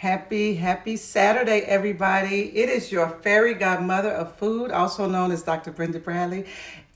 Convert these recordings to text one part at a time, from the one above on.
Happy Saturday, everybody. It is your fairy godmother of food, also known as Dr. Brenda Bradley.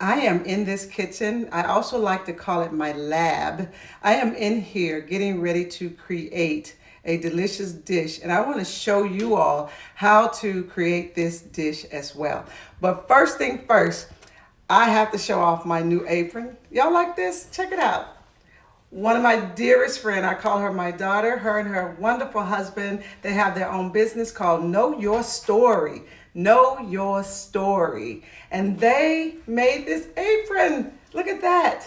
I am in this kitchen. I also like to call it my lab. I am in here getting ready to create a delicious dish, and I want to show you all how to create this dish as well. But first thing first, I have to show off my new apron. Y'all like this? Check it out. One of my dearest friends, I call her my daughter, her and her wonderful husband, they have their own business called Know Your Story. Know Your Story. And they made this apron. Look at that.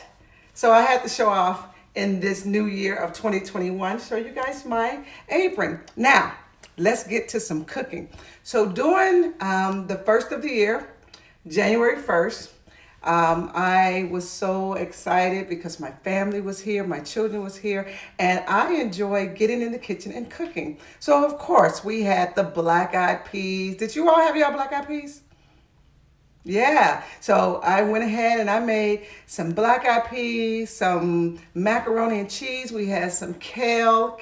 So I had to show off in this new year of 2021, show you guys my apron. Now, let's get to some cooking. So during the first of the year, January 1st, I was so excited because my family was here, my children was here, and I enjoy getting in the kitchen and cooking. So of course we had the black-eyed peas. Did you all have your black-eyed peas? Yeah, so I went ahead and I made some black-eyed peas, some macaroni and cheese. We had some kale,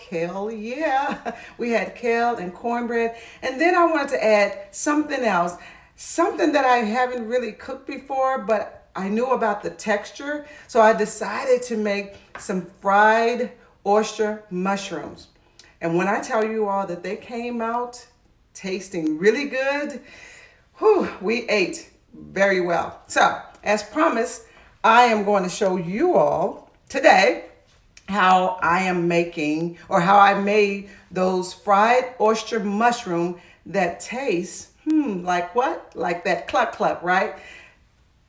yeah. We had kale and cornbread. And then I wanted to add something else. Something that I haven't really cooked before, but I knew about the texture. So I decided to make some fried oyster mushrooms. And when I tell you all that they came out tasting really good, we ate very well. So as promised, I am going to show you all today how I am making, or how I made those fried oyster mushroom that taste like what? Like that cluck cluck, right?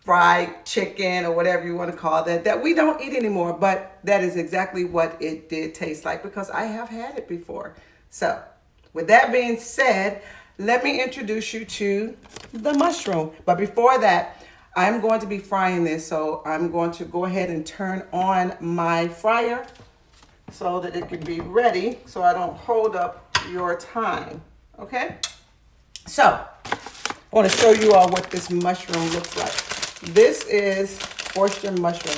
Fried chicken or whatever you want to call that we don't eat anymore, but that is exactly what it did taste like because I have had it before. So with that being said, let me introduce you to the mushroom. But before that, I'm going to be frying this. So I'm going to go ahead and turn on my fryer so that it can be ready so I don't hold up your time. Okay? So, I want to show you all what this mushroom looks like. This is oyster mushroom.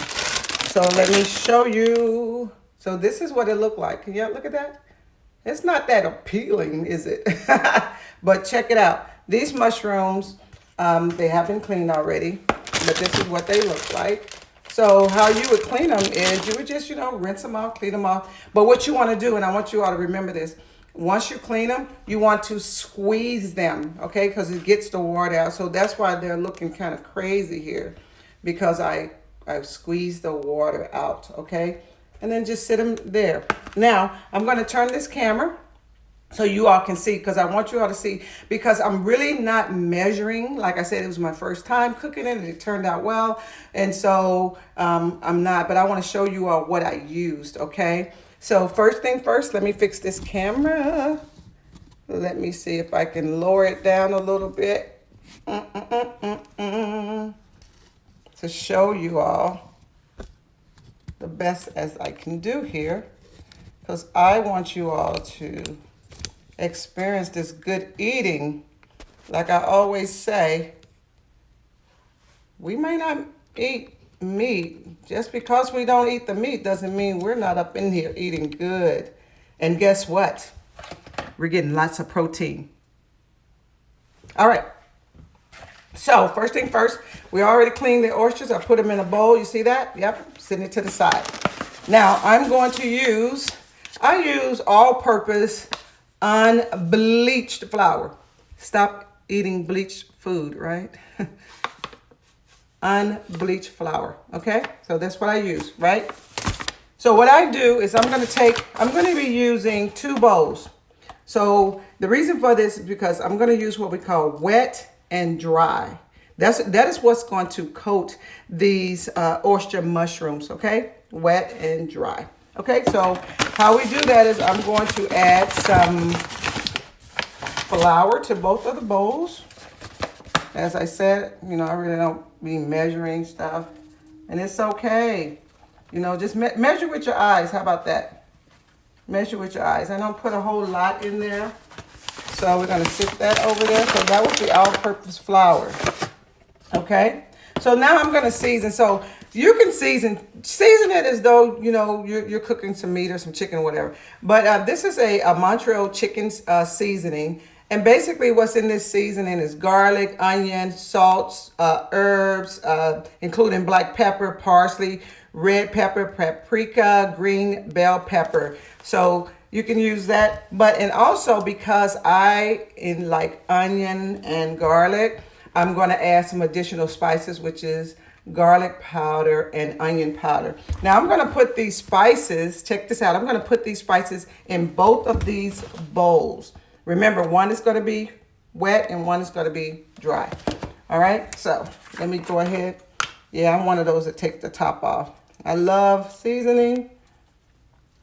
So let me show you. So this is what it looked like. Can you look at that? It's not that appealing, is it? But check it out. These mushrooms, they have been cleaned already, but this is what they look like. So how you would clean them is you would just, rinse them off, clean them off. But what you want to do, and I want you all to remember this, once you clean them, you want to squeeze them, okay? Because it gets the water out. So that's why they're looking kind of crazy here, because I've squeezed the water out, okay? And then just sit them there. Now, I'm going to turn this camera so you all can see, because I want you all to see, because I'm really not measuring. Like I said, it was my first time cooking it, and it turned out well. And so I'm not, but I want to show you all what I used, okay? So first thing first, let me fix this camera. Let me see if I can lower it down a little bit to show you all the best as I can do here, because I want you all to experience this good eating. Like I always say, we may not eat meat. Just because we don't eat the meat doesn't mean we're not up in here eating good. And guess what? We're getting lots of protein. All right. So first thing first, we already cleaned the oysters. I put them in a bowl. You see that? Yep. Sitting it to the side. Now I'm going to use all-purpose unbleached flour. Stop eating bleached food, right? Unbleached flour, okay? So that's what I use, right? So what I do is I'm going to be using 2 bowls. So the reason for this is because I'm going to use what we call wet and dry. That is what's going to coat these oyster mushrooms, okay? Wet and dry. Okay, so how we do that is I'm going to add some flour to both of the bowls. As I said, I really don't be measuring stuff. And it's okay. Just measure with your eyes. How about that? Measure with your eyes. I don't put a whole lot in there. So we're going to sit that over there. So that was the all-purpose flour. Okay? So now I'm going to season. So You can season it as though you're cooking some meat or some chicken or whatever. But this is a Montreal chicken seasoning, and basically what's in this seasoning is garlic, onion, salts, herbs, including black pepper, parsley, red pepper, paprika, green bell pepper. So you can use that, and also because I in like onion and garlic, I'm going to add some additional spices, which is garlic powder and onion powder. Now I'm going to put these spices, check this out, I'm going to put these spices in both of these bowls. Remember, one is going to be wet and one is going to be dry. All right, so let me go ahead. Yeah, I'm one of those that take the top off. I love seasoning.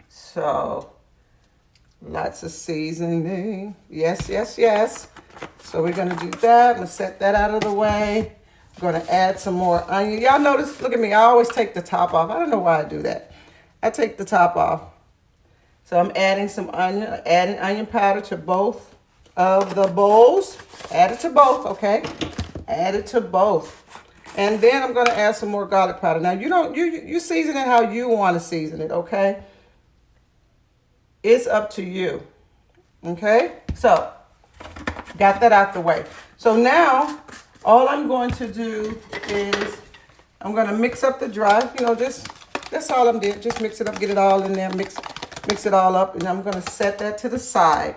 So lots of seasoning. Yes, yes, yes. So we're going to do that. I'm going to set that out of the way. I'm going to add some more onion. Y'all notice, look at me. I always take the top off. I don't know why I do that. I take the top off. So I'm adding some onion, adding onion powder to both of the bowls. Add it to both, okay? Add it to both. And then I'm going to add some more garlic powder. Now, you season it how you want to season it, okay? It's up to you, okay? So, got that out the way. So now, all I'm going to do is I'm going to mix up the dry, that's all I'm doing. Just mix it up, get it all in there, mix it all up, and I'm going to set that to the side.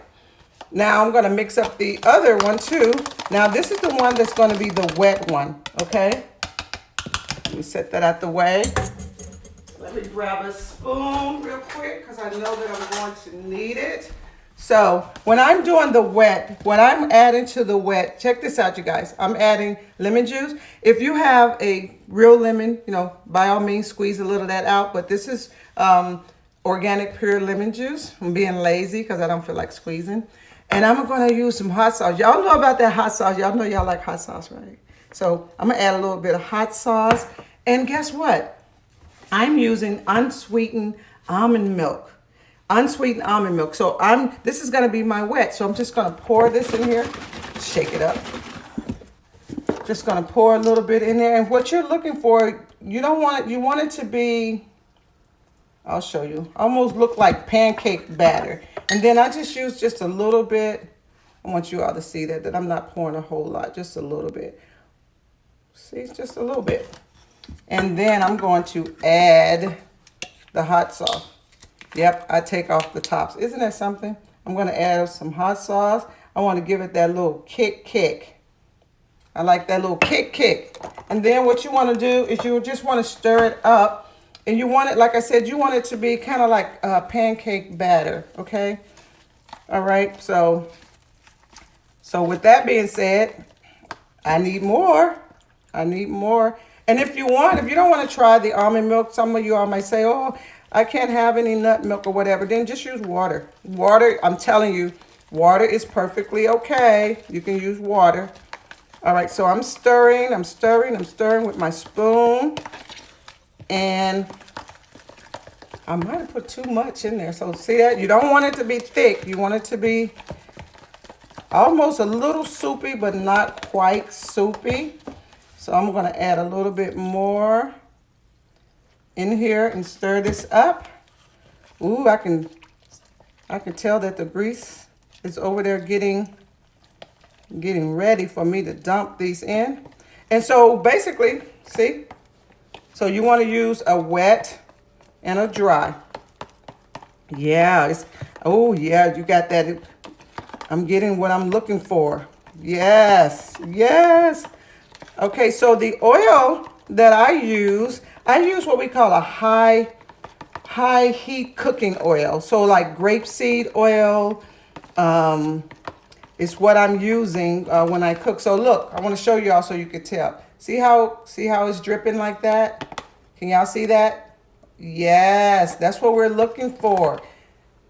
Now I'm going to mix up the other one too. Now this is the one that's going to be the wet one, okay? Let me set that out the way. Let me grab a spoon real quick because I know that I'm going to need it. So when I'm doing the wet, what I'm adding to the wet, check this out, you guys. I'm adding lemon juice. If you have a real lemon, by all means, squeeze a little of that out. But this is organic pure lemon juice. I'm being lazy because I don't feel like squeezing. And I'm going to use some hot sauce. Y'all know about that hot sauce. Y'all know y'all like hot sauce, right? So I'm going to add a little bit of hot sauce. And guess what? I'm using unsweetened almond milk. Unsweetened almond milk. So this is going to be my wet. So I'm just going to pour this in here. Shake it up. Just going to pour a little bit in there. And what you're looking for, you want it to be, I'll show you, almost look like pancake batter. And then I just use just a little bit. I want you all to see that I'm not pouring a whole lot, just a little bit. See, just a little bit. And then I'm going to add the hot sauce. Yep, I take off the tops. Isn't that something? I'm going to add some hot sauce. I want to give it that little kick. I like that little kick. And then what you want to do is you just want to stir it up. And you want it, like I said, you want it to be kind of like pancake batter, okay? All right, so with that being said, I need more. And if you don't want to try the almond milk, some of you all might say, oh, I can't have any nut milk or whatever, then just use water. Water, I'm telling you, water is perfectly okay. You can use water. All right, so I'm stirring with my spoon. And I might have put too much in there. So see that? You don't want it to be thick. You want it to be almost a little soupy, but not quite soupy. So I'm going to add a little bit more in here and stir this up. Ooh, I can tell that the grease is over there getting ready for me to dump these in. And so basically, see? So you want to use a wet and a dry. Yeah, you got that. I'm getting what I'm looking for. Yes. Okay, so the oil that I use what we call a high heat cooking oil. So like grapeseed oil is what I'm using when I cook. So look, I want to show y'all so you can tell. See how it's dripping like that? Can y'all see that? Yes, that's what we're looking for.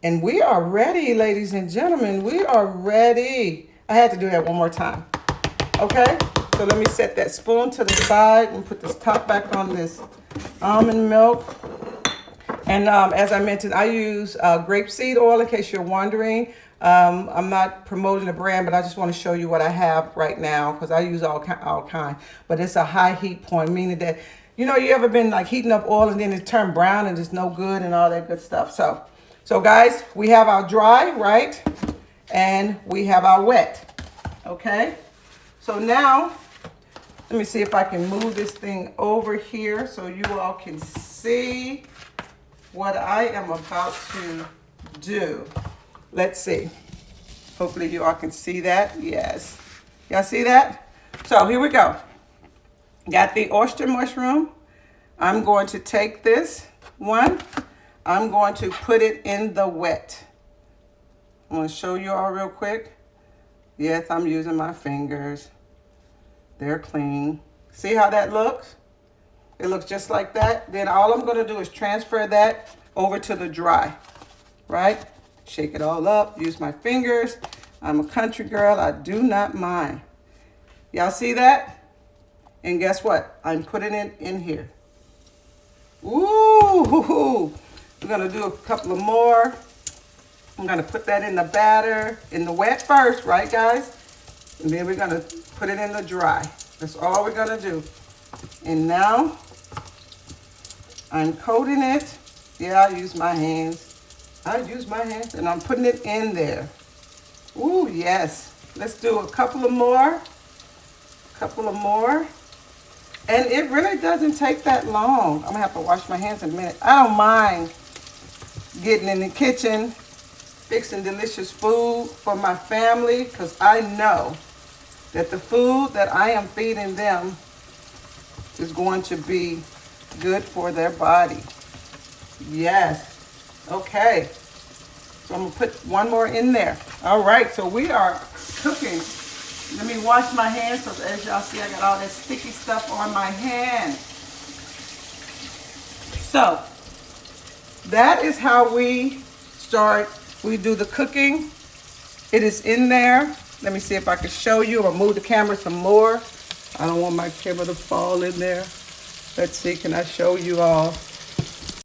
And we are ready, ladies and gentlemen. We are ready. I had to do that one more time. Okay, so let me set that spoon to the side and put this top back on this almond milk. And as I mentioned, I use grapeseed oil in case you're wondering. I'm not promoting a brand, but I just want to show you what I have right now because I use all kind. But it's a high heat point, meaning that You know, you ever been like heating up oil and then it turned brown and it's no good and all that good stuff. So guys, we have our dry, right? And we have our wet, okay? So now, let me see if I can move this thing over here so you all can see what I am about to do. Let's see. Hopefully you all can see that. Yes. Y'all see that? So here we go. Got the oyster mushroom. I'm going to take this one. I'm going to put it in the wet. I'm going to show you all real quick. Yes, I'm using my fingers. They're clean. See how that looks? It looks just like that. Then all I'm going to do is transfer that over to the dry, right? Shake it all up, use my fingers. I'm a country girl, I do not mind. Y'all see that? And guess what? I'm putting it in here. Ooh, we're gonna do a couple of more. I'm gonna put that in the batter, in the wet first, right guys? And then we're gonna put it in the dry. That's all we're gonna do. And now, I'm coating it. Yeah, I use my hands. And I'm putting it in there. Ooh, yes. Let's do a couple of more. And it really doesn't take that long. I'm gonna have to wash my hands in a minute. I don't mind getting in the kitchen, fixing delicious food for my family, because I know that the food that I am feeding them is going to be good for their body. Yes. Okay. So I'm gonna put one more in there. All right, so we are cooking. Let me wash my hands, so as y'all see, I got all that sticky stuff on my hand. So that is how we start. We do the cooking. It is in there. Let me see if I can show you or move the camera some more. I don't want my camera to fall in there. Let's see, can I show you all?